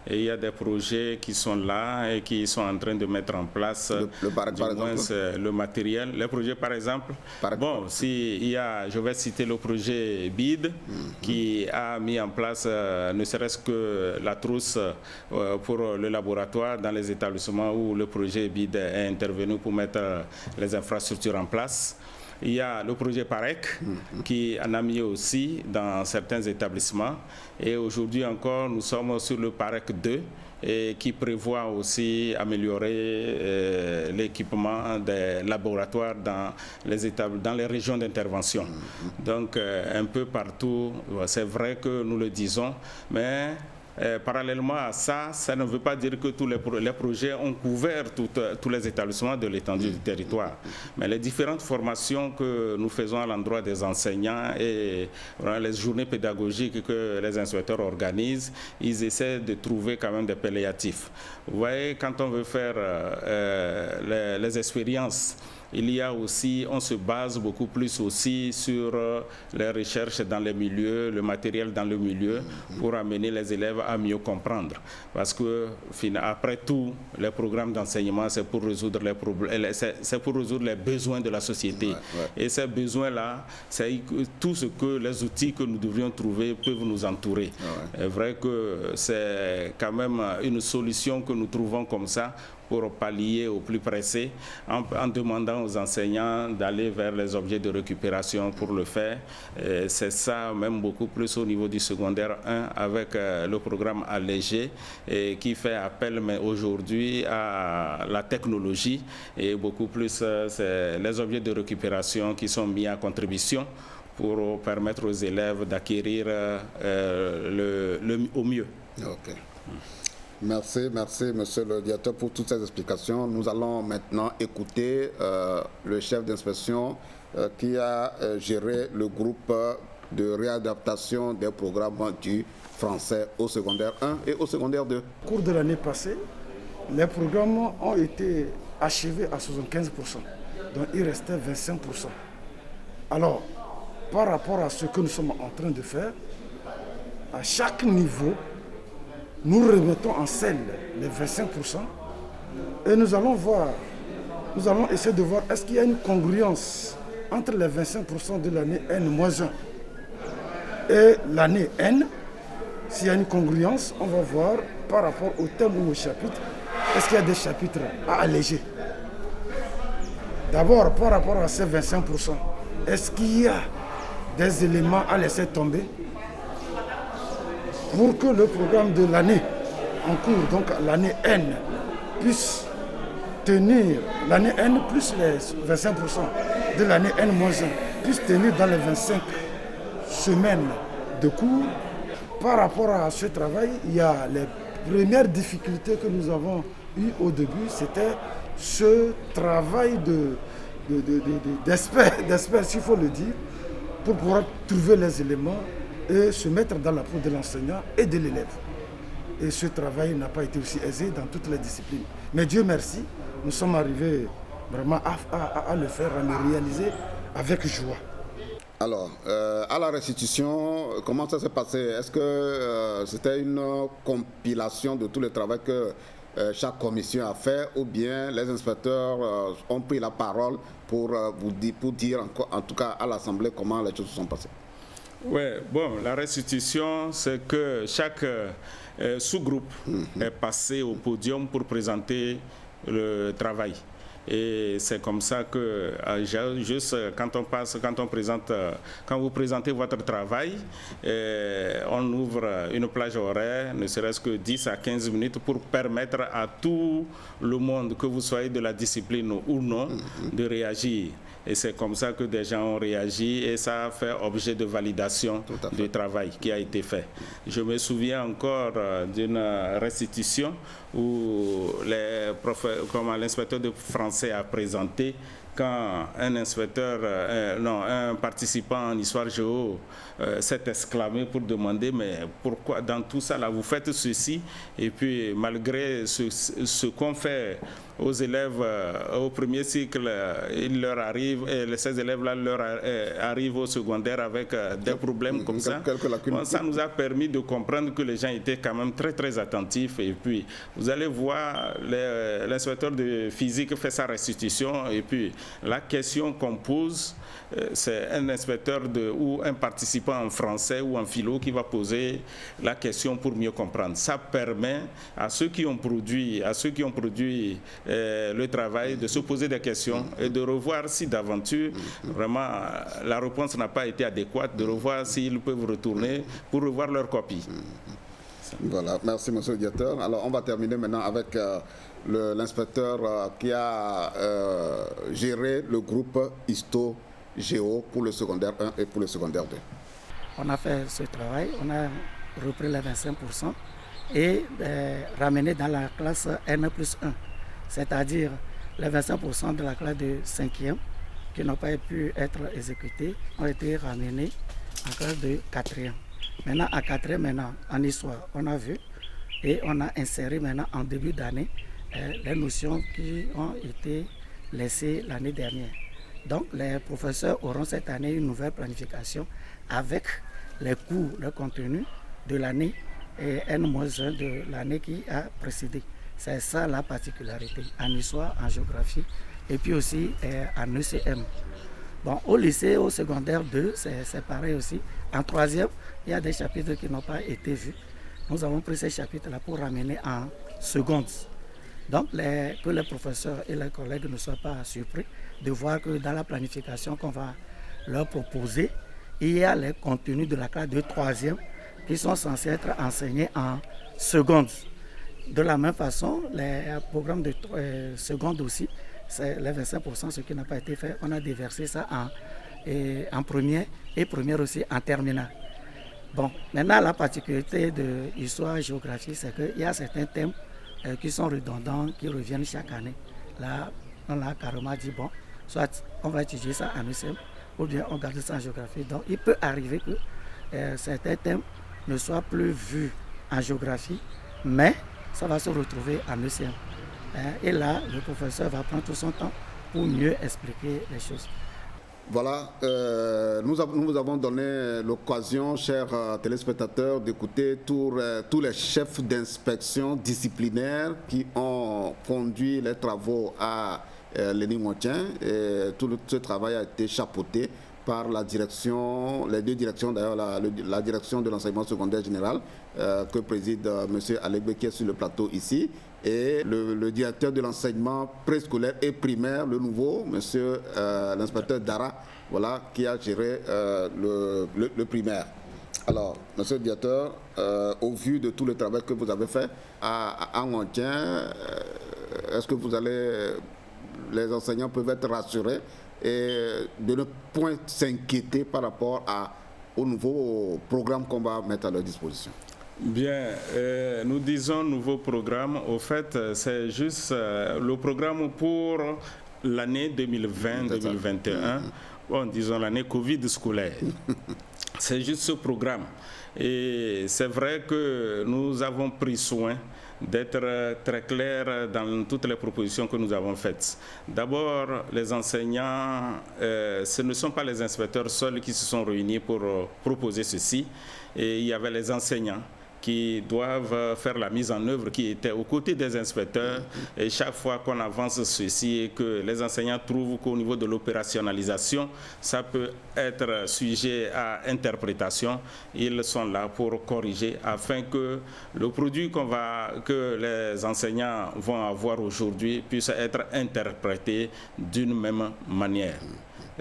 Speaker 2: Et il y a des projets qui sont là et qui sont en train de mettre en place le matériel. Les projets, par exemple, je vais citer le projet BID qui a mis en place ne serait-ce que la trousse pour le laboratoire dans les établissements où le projet BID est intervenu pour mettre les infrastructures en place. Il y a le projet PAREC qui en a mis aussi dans certains établissements. Et aujourd'hui encore, nous sommes sur le PAREC 2 et qui prévoit aussi améliorer l'équipement des laboratoires dans les régions d'intervention. Donc un peu partout, c'est vrai que nous le disons, mais parallèlement à ça, ça ne veut pas dire que tous les projets ont couvert tous les établissements de l'étendue du territoire. Mais les différentes formations que nous faisons à l'endroit des enseignants et les journées pédagogiques que les inspecteurs organisent, ils essaient de trouver quand même des palliatifs. Vous voyez, quand on veut faire les expériences, il y a aussi, on se base beaucoup plus aussi sur les recherches dans les milieux, le matériel dans le milieu, pour amener les élèves à mieux comprendre. Parce que, après tout, les programmes d'enseignement, c'est pour résoudre les problèmes, c'est pour résoudre les besoins de la société. Et ces besoins-là, c'est tout ce que les outils que nous devrions trouver peuvent nous entourer. C'est vrai que c'est quand même une solution que nous trouvons comme ça, pour pallier au plus pressé, en demandant aux enseignants d'aller vers les objets de récupération pour le faire. C'est ça, même beaucoup plus au niveau du secondaire 1, avec le programme allégé, qui fait appel mais aujourd'hui à la technologie, et beaucoup plus c'est les objets de récupération qui sont mis à contribution pour permettre aux élèves d'acquérir au mieux.
Speaker 1: Okay. Merci, monsieur le directeur, pour toutes ces explications. Nous allons maintenant écouter le chef d'inspection qui a géré le groupe de réadaptation des programmes du français au secondaire 1 et au secondaire 2.
Speaker 9: Au cours de l'année passée, les programmes ont été achevés à 75%, donc il restait 25%. Alors, par rapport à ce que nous sommes en train de faire, à chaque niveau, nous remettons en selle les 25% et nous allons voir nous allons essayer de voir est-ce qu'il y a une congruence entre les 25% de l'année N-1 et l'année N. S'il y a une congruence, on va voir par rapport au thème ou au chapitre, est-ce qu'il y a des chapitres à alléger. D'abord, par rapport à ces 25%, est-ce qu'il y a des éléments à laisser tomber pour que le programme de l'année en cours, donc l'année N, puisse tenir, l'année N plus les 25% de l'année N-1, puisse tenir dans les 25 semaines de cours. Par rapport à ce travail, il y a les premières difficultés que nous avons eues au début, c'était ce travail d'experts, s'il faut le dire, pour pouvoir trouver les éléments et se mettre dans la peau de l'enseignant et de l'élève. Et ce travail n'a pas été aussi aisé dans toutes les disciplines. Mais Dieu merci, nous sommes arrivés vraiment à le faire, à le réaliser avec joie.
Speaker 1: Alors, à la restitution, comment ça s'est passé? Est-ce que c'était une compilation de tout le travail que chaque commission a fait, ou bien les inspecteurs ont pris la parole pour dire en tout cas à l'Assemblée comment les choses se sont passées?
Speaker 2: Oui, bon, la restitution, c'est que chaque sous-groupe est passé au podium pour présenter le travail. Et c'est comme ça que, juste quand vous présentez votre travail, on ouvre une plage horaire, ne serait-ce que 10 à 15 minutes, pour permettre à tout le monde, que vous soyez de la discipline ou non, de réagir. Et c'est comme ça que des gens ont réagi et ça a fait objet de validation du travail qui a été fait. Je me souviens encore d'une restitution où l'inspecteur de français a présenté quand un participant en histoire géo s'est exclamé pour demander mais pourquoi dans tout ça là vous faites ceci, et puis malgré ce qu'on fait aux élèves au premier cycle, il leur arrive, et ces élèves-là leur arrivent au secondaire avec des problèmes comme ça. Bon, ça nous a permis de comprendre que les gens étaient quand même très très attentifs. Et puis vous allez voir, l'inspecteur de physique fait sa restitution, et puis la question qu'on pose, c'est un inspecteur ou un participant en français ou en philo qui va poser la question pour mieux comprendre. Ça permet à ceux qui ont produit le travail de se poser des questions et de revoir si d'aventure vraiment la réponse n'a pas été adéquate, de revoir s'ils peuvent retourner pour revoir leur copie.
Speaker 1: Voilà, merci monsieur le directeur. Alors on va terminer maintenant avec l'inspecteur qui a géré le groupe Histo Géo pour le secondaire 1 et pour le secondaire 2.
Speaker 10: On a fait ce travail, on a repris les 25% et ramené dans la classe N+1, c'est-à-dire les 25% de la classe de 5e qui n'ont pas pu être exécutés ont été ramenés en classe de 4e. Maintenant, à 4e, en histoire, on a vu et on a inséré maintenant en début d'année les notions qui ont été laissées l'année dernière. Donc, les professeurs auront cette année une nouvelle planification avec les cours, le contenu de l'année N-1 de l'année qui a précédé. C'est ça la particularité en histoire, en géographie et puis aussi en ECM. Bon, au lycée, au secondaire 2, c'est pareil aussi. En 3e, il y a des chapitres qui n'ont pas été vus. Nous avons pris ces chapitres-là pour ramener en seconde. Donc, que les professeurs et les collègues ne soient pas surpris de voir que dans la planification qu'on va leur proposer, il y a les contenus de la classe de 3e qui sont censés être enseignés en seconde. De la même façon, les programmes de seconde aussi, c'est les 25%, ce qui n'a pas été fait, on a déversé ça en première et première aussi en terminale. Bon, maintenant la particularité de l'histoire et géographie, c'est qu'il y a certains thèmes qui sont redondants, qui reviennent chaque année. Là, on a carrément dit, bon, soit on va étudier ça en ECM, ou bien on garde ça en géographie. Donc il peut arriver que certains thèmes ne soient plus vus en géographie, mais ça va se retrouver en ECM. Et là, le professeur va prendre tout son temps pour mieux expliquer les choses.
Speaker 1: Voilà, nous vous avons donné l'occasion, chers téléspectateurs, d'écouter tous les chefs d'inspection disciplinaire qui ont conduit les travaux à Léni Montien. Et tout ce travail a été chapeauté par la direction, les deux directions d'ailleurs, la direction de l'enseignement secondaire général que préside M. Alegbe qui est sur le plateau ici, et le directeur de l'enseignement préscolaire et primaire, le nouveau, M. L'inspecteur Dara, voilà, qui a géré le primaire. Alors, monsieur le directeur, au vu de tout le travail que vous avez fait à Ngontien, est-ce que les enseignants peuvent être rassurés et de ne point s'inquiéter par rapport au nouveau programme qu'on va mettre à leur disposition?
Speaker 2: Bien, nous disons nouveau programme. Au fait, c'est juste le programme pour l'année 2020-2021, bon, disons l'année Covid scolaire. C'est juste ce programme. Et c'est vrai que nous avons pris soin d'être très clairs dans toutes les propositions que nous avons faites. D'abord, les enseignants, ce ne sont pas les inspecteurs seuls qui se sont réunis pour proposer ceci. Et il y avait les enseignants qui doivent faire la mise en œuvre, qui étaient aux côtés des inspecteurs. Et chaque fois qu'on avance ceci et que les enseignants trouvent qu'au niveau de l'opérationnalisation, ça peut être sujet à interprétation, ils sont là pour corriger afin que le produit que les enseignants vont avoir aujourd'hui puisse être interprété d'une même manière.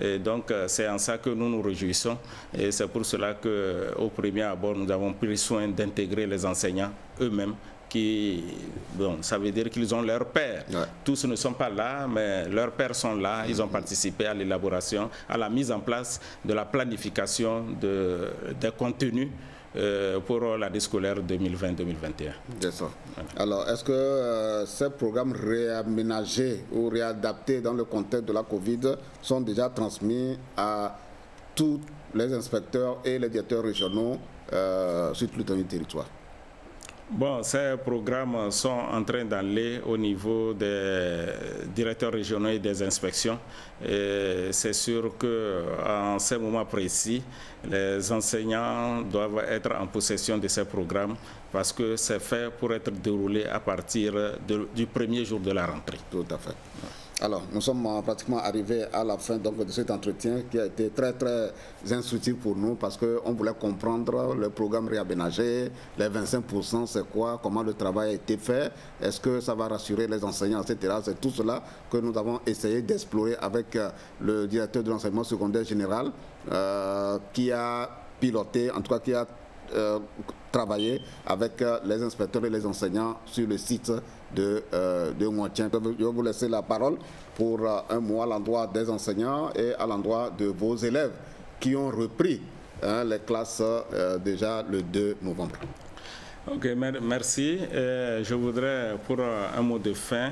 Speaker 2: Et donc, c'est en ça que nous nous réjouissons. Et c'est pour cela qu'au premier abord, nous avons pris soin d'intégrer les enseignants eux-mêmes ça veut dire qu'ils ont leurs pairs. Ouais. Tous ne sont pas là, mais leurs pairs sont là. Ils ont participé à l'élaboration, à la mise en place de la planification des contenus pour l'année scolaire 2020-2021.
Speaker 1: C'est ça. Alors, est-ce que ces programmes réaménagés ou réadaptés dans le contexte de la Covid sont déjà transmis à tous les inspecteurs et les directeurs régionaux sur tout le territoire?
Speaker 2: Bon, ces programmes sont en train d'aller au niveau des directeurs régionaux et des inspections. Et c'est sûr qu'en ces moments précis, les enseignants doivent être en possession de ces programmes parce que c'est fait pour être déroulé à partir du premier jour de la rentrée.
Speaker 1: Tout à fait. Alors, nous sommes pratiquement arrivés à la fin donc, de cet entretien qui a été très, très instructif pour nous parce qu'on voulait comprendre le programme réaménagé, les 25%, c'est quoi, comment le travail a été fait, est-ce que ça va rassurer les enseignants, etc. C'est tout cela que nous avons essayé d'explorer avec le directeur de l'enseignement secondaire général qui a piloté, en tout cas qui a travailler avec les inspecteurs et les enseignants sur le site de Ngontien. Je vais vous laisser la parole pour un mot à l'endroit des enseignants et à l'endroit de vos élèves qui ont repris les classes déjà le 2 novembre.
Speaker 2: Ok, merci. Je voudrais, pour un mot de fin,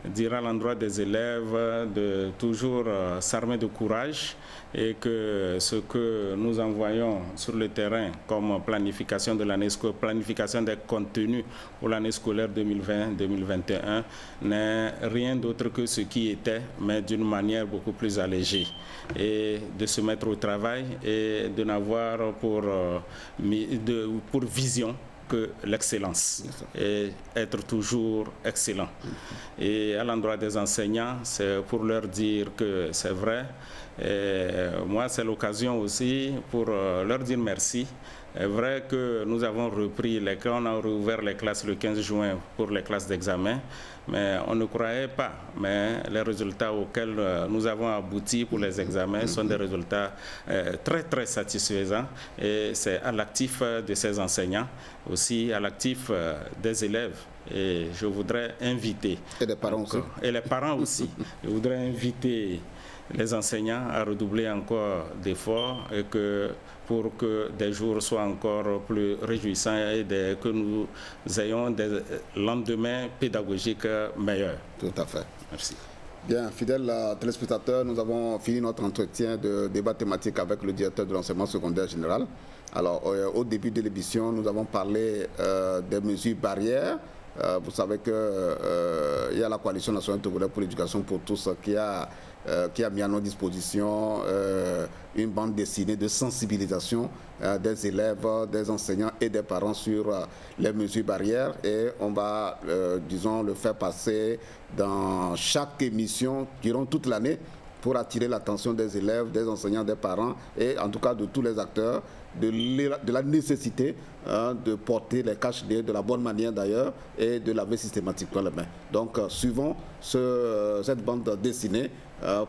Speaker 2: dire à l'endroit des élèves de toujours s'armer de courage et que ce que nous envoyons sur le terrain comme planification de l'année scolaire, planification des contenus pour l'année scolaire 2020-2021 n'est rien d'autre que ce qui était, mais d'une manière beaucoup plus allégée. Et de se mettre au travail et de n'avoir pour vision que l'excellence et être toujours excellent. Et à l'endroit des enseignants, c'est pour leur dire que c'est vrai. Et moi, c'est l'occasion aussi pour leur dire merci. C'est vrai que nous avons repris on a rouvert les classes le 15 juin pour les classes d'examen, mais on ne croyait pas. Mais les résultats auxquels nous avons abouti pour les examens sont des résultats très, très satisfaisants. Et c'est à l'actif de ces enseignants, aussi à l'actif des élèves. Et je voudrais inviter...
Speaker 1: Et les parents aussi.
Speaker 2: Et les parents aussi. Je voudrais inviter les enseignants à redoubler encore d'efforts et pour que des jours soient encore plus réjouissants et que nous ayons des lendemains pédagogiques meilleurs.
Speaker 1: Tout à fait.
Speaker 2: Merci.
Speaker 1: Bien, fidèles téléspectateurs, nous avons fini notre entretien de débat thématique avec le directeur de l'enseignement secondaire général. Alors, au début de l'émission, nous avons parlé des mesures barrières. Vous savez qu'il y a la Coalition nationale pour l'éducation pour tous qui a qui a mis à notre disposition une bande dessinée de sensibilisation des élèves, des enseignants et des parents sur les mesures barrières. Et on va, disons, le faire passer dans chaque émission durant toute l'année pour attirer l'attention des élèves, des enseignants, des parents et en tout cas de tous les acteurs de la nécessité de porter les cache-nez de la bonne manière d'ailleurs et de laver systématiquement les mains. Donc suivons cette bande dessinée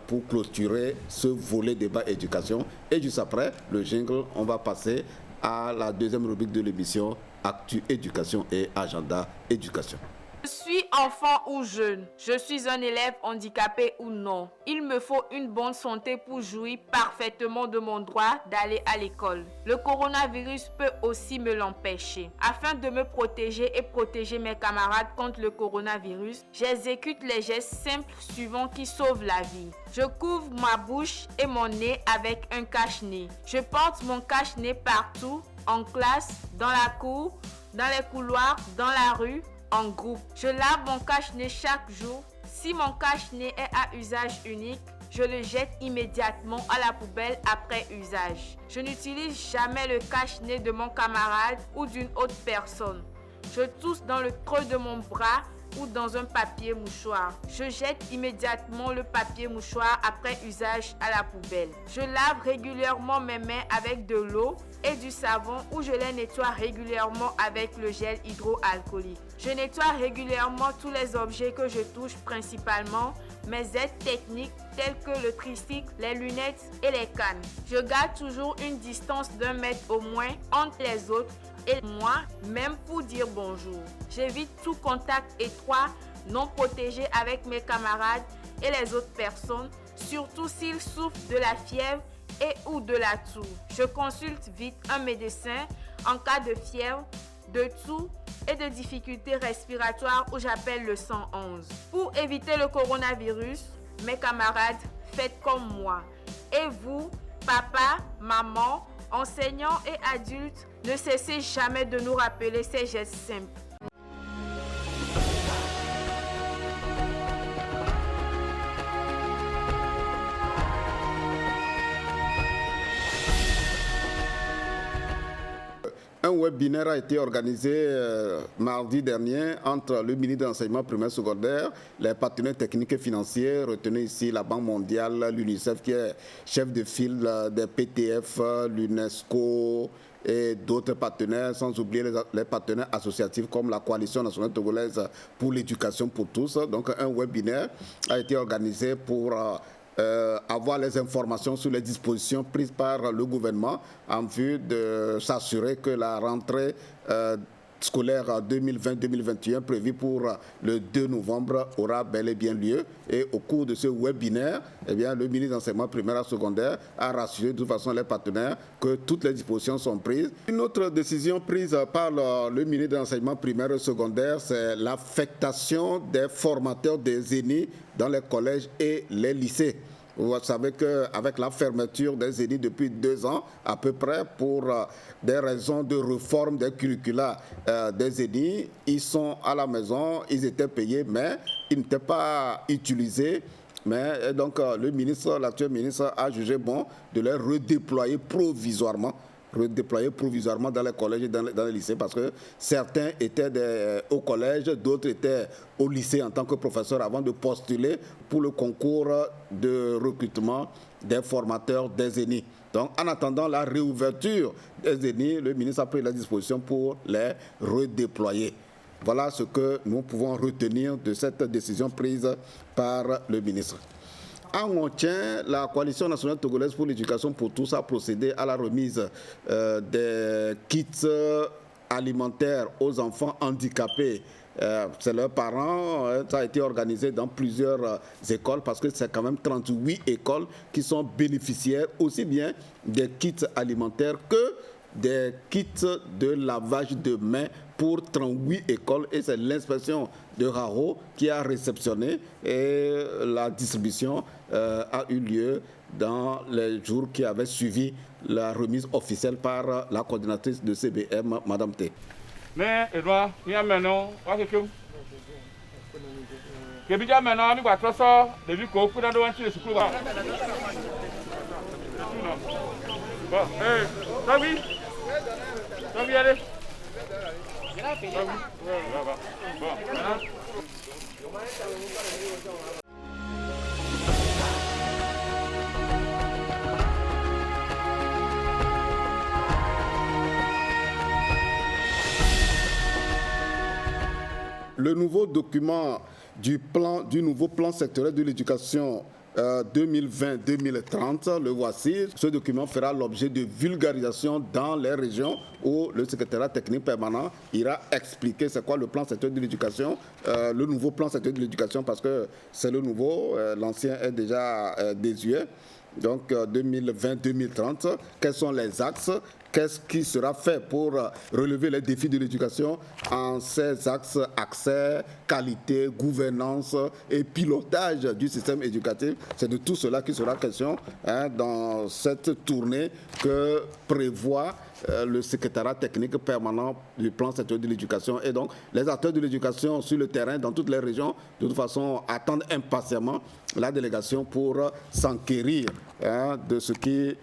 Speaker 1: pour clôturer ce volet débat éducation. Et juste après le jingle, on va passer à la deuxième rubrique de l'émission Actu Éducation et Agenda Éducation.
Speaker 11: Je suis enfant ou jeune, je suis un élève handicapé ou non. Il me faut une bonne santé pour jouir parfaitement de mon droit d'aller à l'école. Le coronavirus peut aussi me l'empêcher. Afin de me protéger et protéger mes camarades contre le coronavirus, j'exécute les gestes simples suivants qui sauvent la vie. Je couvre ma bouche et mon nez avec un cache-nez. Je porte mon cache-nez partout, en classe, dans la cour, dans les couloirs, dans la rue, en groupe. Je lave mon cache-nez chaque jour. Si mon cache-nez est à usage unique, je le jette immédiatement à la poubelle après usage. Je n'utilise jamais le cache-nez de mon camarade ou d'une autre personne. Je tousse dans le creux de mon bras ou dans un papier mouchoir. Je jette immédiatement le papier mouchoir après usage à la poubelle. Je lave régulièrement mes mains avec de l'eau et du savon ou je les nettoie régulièrement avec le gel hydroalcoolique. Je nettoie régulièrement tous les objets que je touche, principalement mes aides techniques telles que le tricycle, les lunettes et les cannes. Je garde toujours une distance d'1 mètre au moins entre les autres et moi, même pour dire bonjour. J'évite tout contact étroit, non protégé avec mes camarades et les autres personnes, surtout s'ils souffrent de la fièvre et ou de la toux. Je consulte vite un médecin en cas de fièvre, de toux et de difficultés respiratoires où j'appelle le 111. Pour éviter le coronavirus, mes camarades, faites comme moi. Et vous, papa, maman, enseignants et adultes, ne cessez jamais de nous rappeler ces gestes simples.
Speaker 1: Un webinaire a été organisé mardi dernier entre le ministre de l'Enseignement primaire secondaire, les partenaires techniques et financiers, retenez ici la Banque mondiale, l'UNICEF qui est chef de file des PTF, l'UNESCO et d'autres partenaires, sans oublier les partenaires associatifs comme la Coalition nationale togolaise pour l'éducation pour tous. Donc un webinaire a été organisé pour avoir les informations sur les dispositions prises par le gouvernement en vue de s'assurer que la rentrée scolaire 2020-2021 prévue pour le 2 novembre aura bel et bien lieu. Et au cours de ce webinaire, eh bien, le ministre de l'Enseignement primaire et secondaire a rassuré de toute façon les partenaires que toutes les dispositions sont prises. Une autre décision prise par le ministre de l'Enseignement primaire et secondaire, c'est l'affectation des formateurs des ENI dans les collèges et les lycées. Vous savez qu'avec la fermeture des ENI depuis 2 ans, à peu près, pour des raisons de réforme des curricula des ENI, ils sont à la maison, ils étaient payés, mais ils n'étaient pas utilisés. Mais donc l'actuel ministre a jugé bon de les redéployer provisoirement dans les collèges et dans les lycées parce que certains étaient au collège, d'autres étaient au lycée en tant que professeurs avant de postuler pour le concours de recrutement des formateurs des ENI. Donc en attendant la réouverture des ENI, le ministre a pris la disposition pour les redéployer. Voilà ce que nous pouvons retenir de cette décision prise par le ministre. En Ontien, la Coalition nationale togolaise pour l'éducation pour tous a procédé à la remise des kits alimentaires aux enfants handicapés. C'est leurs parents, ça a été organisé dans plusieurs écoles parce que c'est quand même 38 écoles qui sont bénéficiaires aussi bien des kits alimentaires que des kits de lavage de mains pour 38 écoles et c'est l'inspection de Raro qui a réceptionné et la distribution a eu lieu dans les jours qui avaient suivi la remise officielle par la coordinatrice de CBM, Madame T.
Speaker 12: Mais Edouard, il y a maintenant, Kebija maintenant, nous allons faire des vues qu'on peut dans le school. Bon, Toby, allez.
Speaker 1: Le nouveau document du nouveau plan sectoriel de l'éducation 2020-2030, le voici. Ce document fera l'objet de vulgarisation dans les régions où le secrétariat technique permanent ira expliquer c'est quoi le plan sectoriel de l'éducation, le nouveau plan sectoriel de l'éducation, parce que c'est le nouveau, l'ancien est déjà désuet. Donc 2020-2030, quels sont les axes? Qu'est-ce qui sera fait pour relever les défis de l'éducation en ces axes accès, qualité, gouvernance et pilotage du système éducatif? C'est de tout cela qui sera question dans cette tournée que prévoit le secrétariat technique permanent du plan sectoriel de l'éducation. Et donc, les acteurs de l'éducation sur le terrain, dans toutes les régions, de toute façon, attendent impatiemment la délégation pour s'enquérir de ce qui...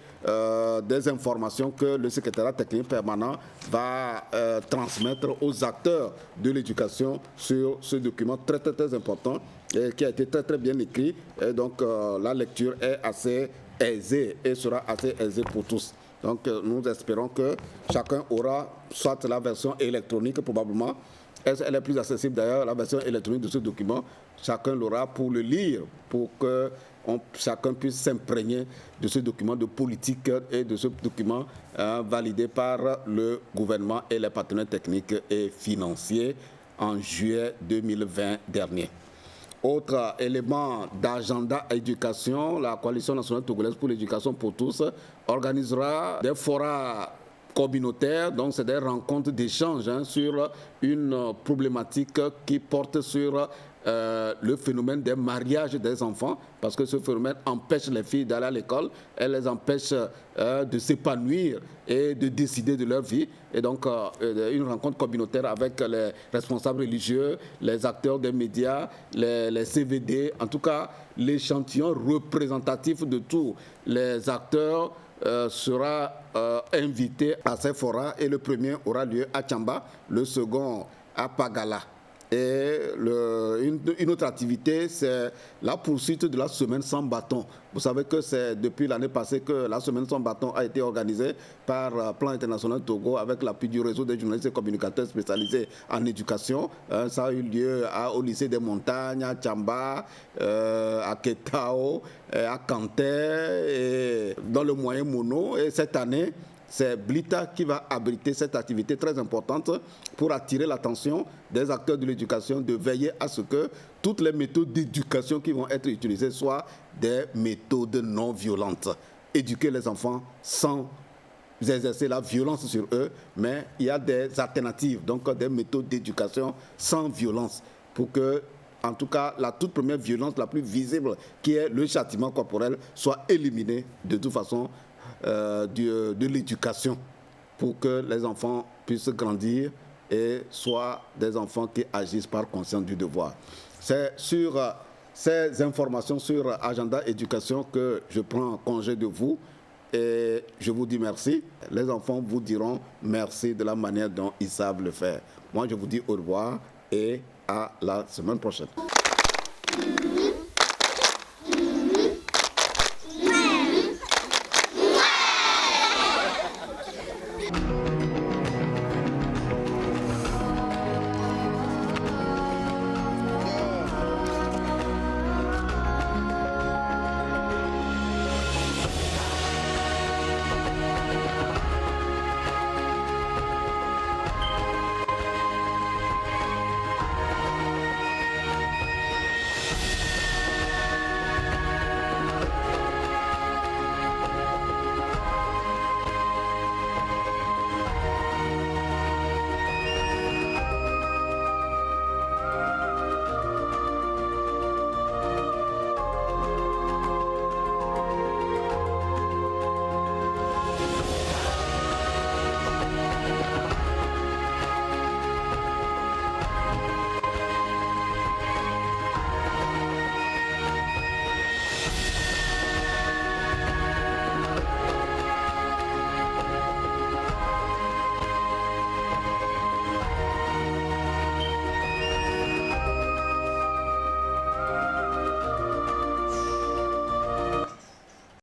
Speaker 1: des informations que le secrétariat technique permanent va transmettre aux acteurs de l'éducation sur ce document très important et qui a été très bien écrit. Et donc la lecture est assez aisée et sera assez aisée pour tous. Donc nous espérons que chacun aura soit la version électronique probablement. Elle est plus accessible d'ailleurs, la version électronique de ce document. Chacun l'aura pour le lire, pour que chacun puisse s'imprégner de ce document de politique et de ce document validé par le gouvernement et les partenaires techniques et financiers en juillet 2020 dernier. Autre élément d'agenda éducation, la Coalition nationale togolaise pour l'éducation pour tous organisera des forats communautaires, donc c'est des rencontres d'échange sur une problématique qui porte sur le phénomène des mariages des enfants, parce que ce phénomène empêche les filles d'aller à l'école, elle les empêche de s'épanouir et de décider de leur vie. Et donc une rencontre communautaire avec les responsables religieux, les acteurs des médias, les CVD, en tout cas l'échantillon représentatif de tous les acteurs sera invité à ces forats, et le premier aura lieu à Tchamba, le second à Pagala. Et une autre activité, c'est la poursuite de la semaine sans bâton. Vous savez que c'est depuis l'année passée que la semaine sans bâton a été organisée par Plan International Togo avec l'appui du réseau des journalistes et communicateurs spécialisés en éducation. Ça a eu lieu au lycée des montagnes, à Tchamba, à Ketao, à Kanté, et dans le moyen Mono. Et cette année, c'est Blita qui va abriter cette activité très importante pour attirer l'attention des acteurs de l'éducation, de veiller à ce que toutes les méthodes d'éducation qui vont être utilisées soient des méthodes non violentes. Éduquer les enfants sans exercer la violence sur eux, mais il y a des alternatives, donc des méthodes d'éducation sans violence, pour que, en tout cas, la toute première violence, la plus visible, qui est le châtiment corporel, soit éliminée de toute façon de l'éducation, pour que les enfants puissent grandir et soient des enfants qui agissent par conscience du devoir. C'est sur ces informations sur Agenda Éducation que je prends congé de vous et je vous dis merci. Les enfants vous diront merci de la manière dont ils savent le faire. Moi, je vous dis au revoir et à la semaine prochaine.